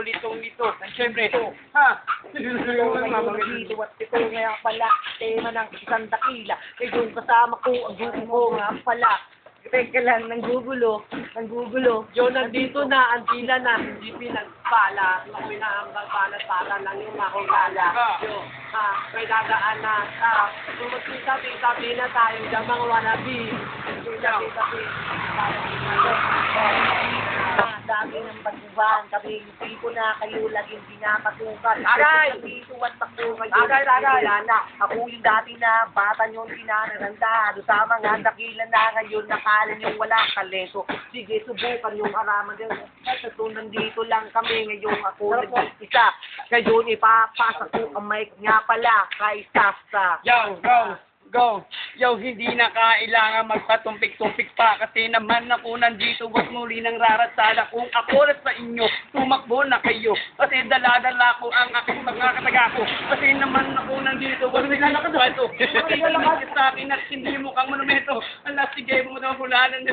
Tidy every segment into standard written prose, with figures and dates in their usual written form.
lito, litong-lito. Siyempre, ha? Dito at ito nga pala, tema ng isang dakila. Kaya yung kasama ko, ang gusto ko nga pala. Teka lang, nanggugulo. Yun, nandito na, ang tila na, hindi pinagpala. Ako'y naambal para lang yung makukala. Yo, may dadaan na, Sabi na tayo, damang wannabe. Sabi. Dami ng pagbuban, kami yung tipo na kayo laging pinapatukan. Agay! Dito at takbo kayo. Agay! Na. Ako yung dati na bata nyo pinanaranda. Doon sa mga dakilan na ngayon nakala nyo wala talento. Sige, subukan yung araman din. At nandito lang kami ngayon ako nag-isa. Ngayon ipapasa ko ang mic nga pala kay Sasta. Go! Yo, hindi na kailangan magpatumpik-tumpik pa kasi naman ako nandito wag muli nang raratsada kung ako na sa inyo, tumakbo na kayo kasi dala-dala ko ang aking mga kataga ko kasi naman ako nandito wag muli nang raratsada kasi sa akin at hindi mo kang monumento ala sige mo na hulanan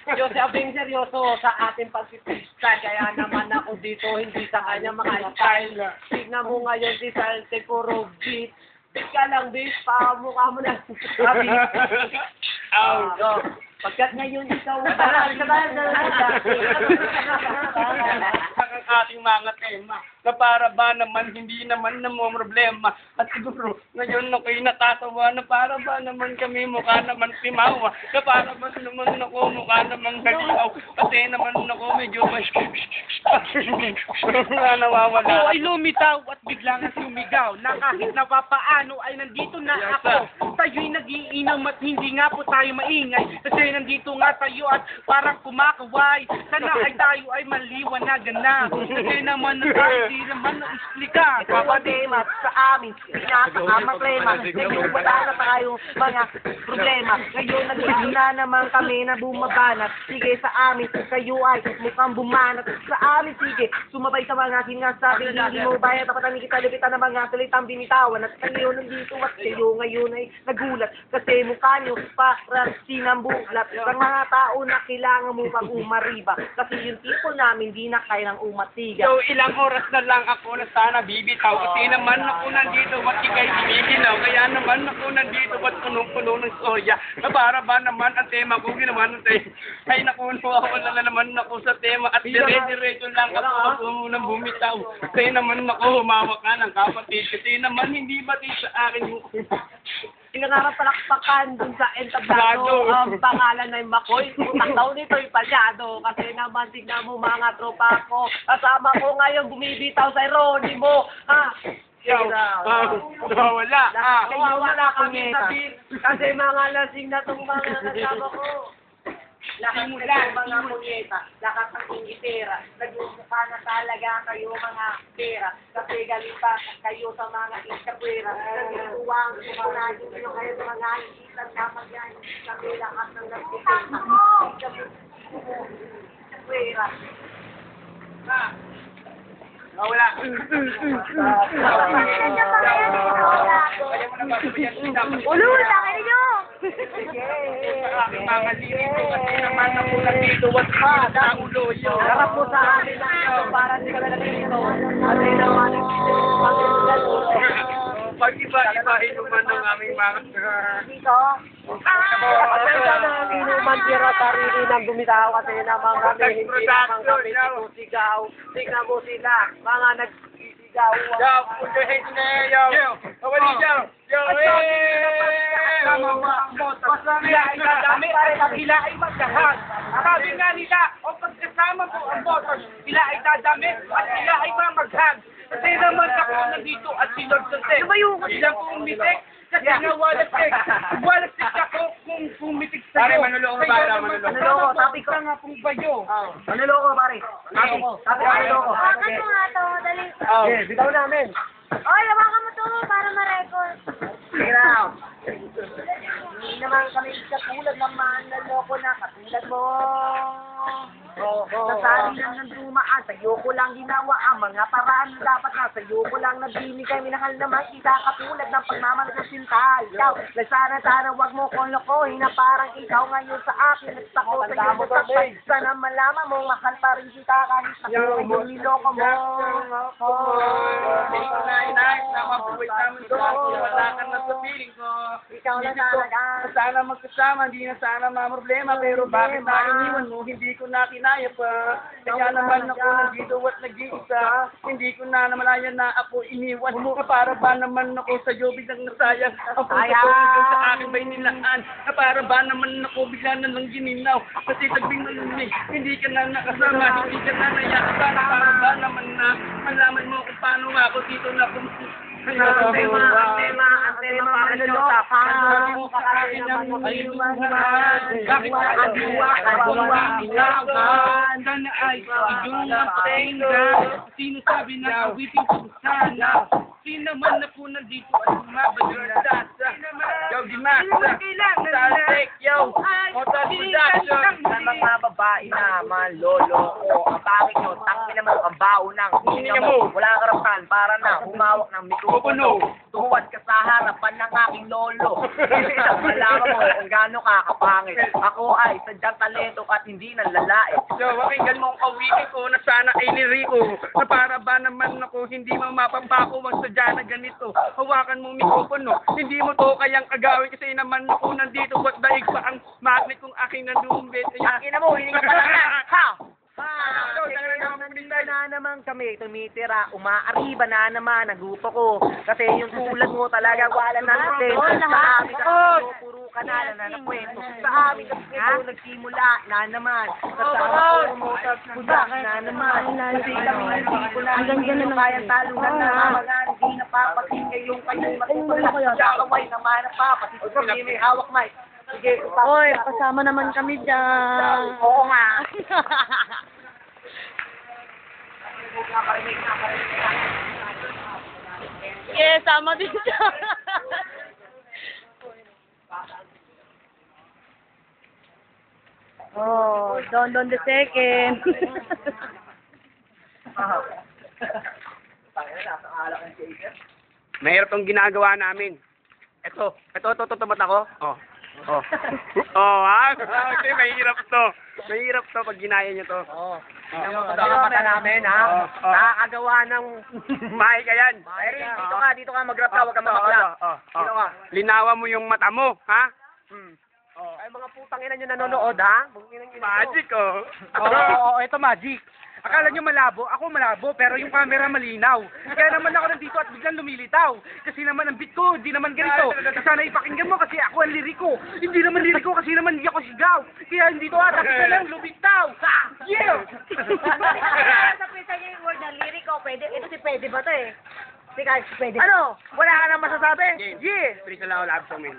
Abing seryoso sa ating pagpipista kaya naman ako dito hindi sa kanya mga style. Tignan mo ngayon si Salte puro beat. Beat ka lang beat, mukha mo na. Pagkat ngayon ikaw ang ating mga tema na para ba naman hindi naman na mo problema at siguro ngayon ako'y natatawa na para ba naman kami mukha naman timawa na para ba naman ako mukha naman galiw kasi naman ako medyo nawawala ako ay lumitaw at biglang sumigaw na kahit napapaano ay nandito na ako tayo'y nagiinom at hindi nga po tayo maingay kasi nandito nga tayo at parang kumakaway sana ay tayo ay maliwanagan na kasi naman na tayo di naman na-explika problema sa amin pinakaamang problema ngayon wala na tayong mga problema ngayon nandito na naman kami na bumabanat sige sa amin kayo ay mukhang bumanat sa amin sige sumabay sa mga sinasabi hindi mo bayad dapat ang kita lupitan ng mga salitang binitawan at kayo nandito at kayo ngayon ay nagulat kasi mukha nyo parang sinambulat ang mga tao na kailangan mo pang umariba kasi yung tipo namin di na kailang umatiga. So ilang oras na lang ako na sana bibitaw kasi naman ako nandito ba't ikay bibiginaw kaya naman ako nandito ba't punong-puno ng soya na para ba naman ang tema ko ginawa ng tema ay nakuno ako na naman ako sa tema at dire-diretso lang ako munang bumitaw kasi naman ako humawak ka ng kapatid kasi naman hindi batid sa akin yung Pinangarapalakpakan dun sa entablado ang pangalan ay Makoy. Utang daw nito'y palyado. Kasi naman tignan mo mga tropa ko. Kasama ko ngayon bumibitaw sa Eronimo. Wala. Wala kami sabihin. Kasi mga lasing na itong mga kasama ko. Lahat ng mga kunyeta, lahat ng ingitera, nagmumukha na talaga kayo mga pera. Kasi galing pa kayo sa mga iskapwera. Nagtuwang sumanado nyo kayo sa mga ikitan na magyan. Kami lahat ng nagkikita. Iskapwera. Wala. Ulo, takin nyo! Mga dito kasi naman ako nandito at ang ulo yun. Harap mo sa amin lang para hindi ka na nalito. Kasi naman Pag-iba-ibahin naman ng aming mga dito. Pasensya na hindi naman tira sarili ng dumitaw kasi naman kami hindi naman kami sigaw. Tingnan mo sila, mga nagsisigaw. Yo, puntahin na yo. Kawali yo. Yo, sila ay dadami at sila ay magdahan sabi nga nila o pagkasama po ang voters sila ay dadami at sila ay mamaghan kasi naman ako nandito at si Lord Sante silang pumitik kasi nga walasik ako kung pumitik sa'yo manuloko ba? Manuloko, sabi ko. nga pong bayo Manuloko, pare. Sabi ko, manuloko. Hawakan mo nga to, dali. Okay, bitaw namin. Oy, hawakan mo to para ma-record. Sige na. Hindi naman kami katulad ng manloloko na katulad mo. Kasali lang ng dumaan, sa'yo ko lang ginawa ang mga paraan na dapat na sa'yo ko lang nabinigay. Minahal naman kita katulad ng pagmamahal sa sinta. Ikaw, sana wag mo kong lokohin na parang ikaw ngayon sa akin. Nagtako sa'yo mo sakay. Sana malaman mo, mahal pa rin kita kahit ako yung niloko mo. Hindi ko na inayos na mabuhay namin ko. Wala ka na sa feeling ko. Ikaw na talaga. Sana magkasama, hindi na sana problema. Pero bakit na iniwan mo? Hindi ko na kinaya pa. Kaya naman ako nandito at nag-iisa. Hindi ko na namalayan na ako iniwan mo. Para ba naman ako sa iyo biglang nasayang? Ang puso ko sa akin ba'y nilaan? Na para ba naman ako bigla na lang gininaw? Kasi sabihin mo nun hindi ka na nakasama, hindi ka na naiyak. Para ba naman na malaman mo kung paano ako dito na Ang tema para sa bakit sana ay iyong patinda. Sino sabi na awitin ko sana? Sino man na po nandito at mabagyan yo, Dimasa, Saltek, yo, Motor Production. Sa mga babae naman, lolo ko, ang pangit nyo, tangin naman ang bao ng hininga mo. Wala kang karapan para na humawak ng mikropono. Tumuwad ka sa harapan ng aking lolo. Malaman mo kung gaano ka kapangit. Ako ay sadyang talento at hindi nang lalae. So, pakinggan mo ang awitin ko na sana ay liriko. Na para ba naman ako hindi mo mapapako ang sadya na ganito. Hawakan mo mikropono, hindi mo to kayang agawin kasi naman ako nandito. Ba't daig pa ang magnet kung aking nalumbit? Akin na mo, hininga pa lang na. Ha! Na naman kami tumitira, umaariba na naman, nagupo ko. Kasi yung tulad mo talaga wala na natin. Sa amin kasi puro ka na nakwento. Sa amin kasi ito nagsimula na naman. Kasama ko mo na naman. Kasi kami hindi ko na yung kayang talunan na mga hindi napapakinggan yung kanyang matutulak. Kaway naman napapasit. Kami may hawak mic. Sige, Hoy, kasama naman kami dyan. oo nga. Yes, sama din siya. Oh, Don the second. Mahirap tong ginagawa namin. Ito mata ko. Oh, okay, mahirap to. Mahirap to pag ginaya niyo to. Mata namin, ha? Nakakagawa ng Mahay ka yan. Erin, dito ka mag-rap ka, huwag ka mabakla. Dito ka. Linawan mo yung mata mo, ha? Ay, mga putang ina nyo nanonood, ha? Magic, oh. Oo, ito magic. Akala nyo malabo, ako malabo, pero yung camera malinaw. Kaya naman ako nandito at biglang lumilitaw. Kasi naman ang beat ko, hindi naman ganito. Sana ipakinggan mo kasi ako ang liriko. Hindi naman liriko kasi naman hindi ako sigaw. Kaya hindi to tapos na lang lumitaw. Yeah! Sabihin niya yung word na liriko, pwede. Ito si pwede ba to eh? Si guys, pwede. Ano? Wala ka nang masasabi? Yeah! Free ka lang ako lab sa amin.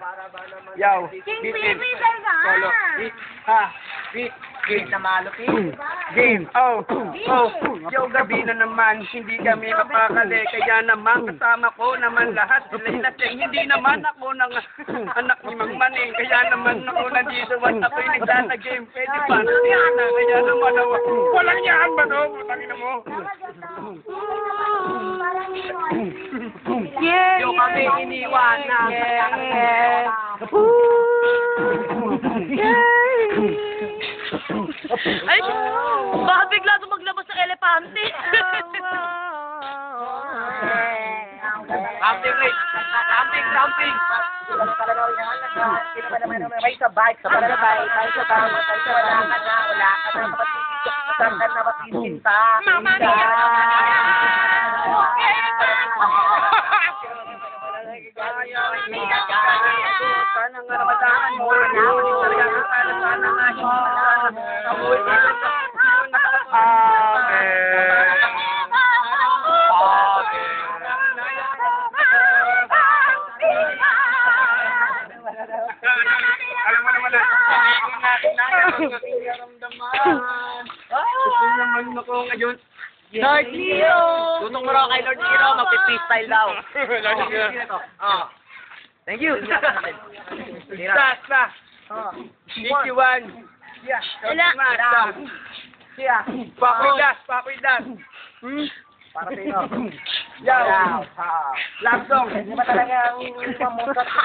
Yo, King beat in. Baby, ka! Solo. Beat. Ha. Beat. Game na malupin. Game. Oh. Yo, gabi na naman. Hindi kami mapakali. Kaya naman kasama ko naman lahat. Sila'y lasing. Hindi naman ako ng anak ni Mang Maning. Kaya naman ako nandito. At ako'y naglalagame. Pwede pa. Kaya naman ako. Walang yan ba no? Putangin mo. Yeah! Yung kami iniwan na. Ay, baka bigla ito maglabas ng elepante. Camping. May sa bike, sa balalabay, tayo sa tao, tayo sa wala ka na, saan ka na matisinta. Mama niya! Sana nga naman mo. Sana alam mo naman na, hindi ko natin nararamdaman. Kasi naman ako ngayon. Lord Nero! Tutong mo raw kay Lord Nero, mag-freestyle daw. Lord Nero. Thank you. Sasa. 51. Wala. Siya. Pakoy das. Para sa'yo. Yaw. Love song. Hindi ba talaga ang iwan mo sa ko?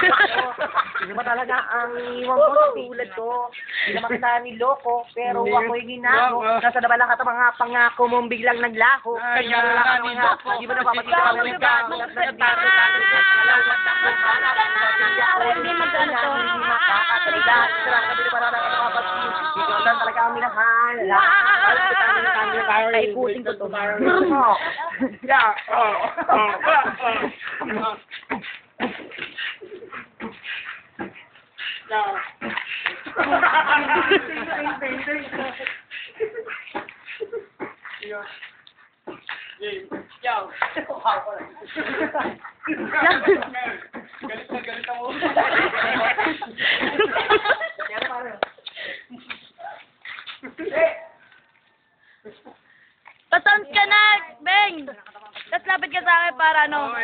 Hindi ba talaga ang iwan mo sa tulad ko? Hindi naman kita niloko, pero ako'y ginako. Nasa na ba lahat ang mga pangako mong biglang naglako? Kaya lang ang mga, hindi mo napapakita kami ng gamo. Hindi magkano to. Hindi makakatila. Sarang kami para na kapapagsin. Ikaw lang talaga ang minahal. Ay, puting ko to. Yeah. Galit mo. Patons ka na, Beng! Tapos lapit ka sa akin para ano.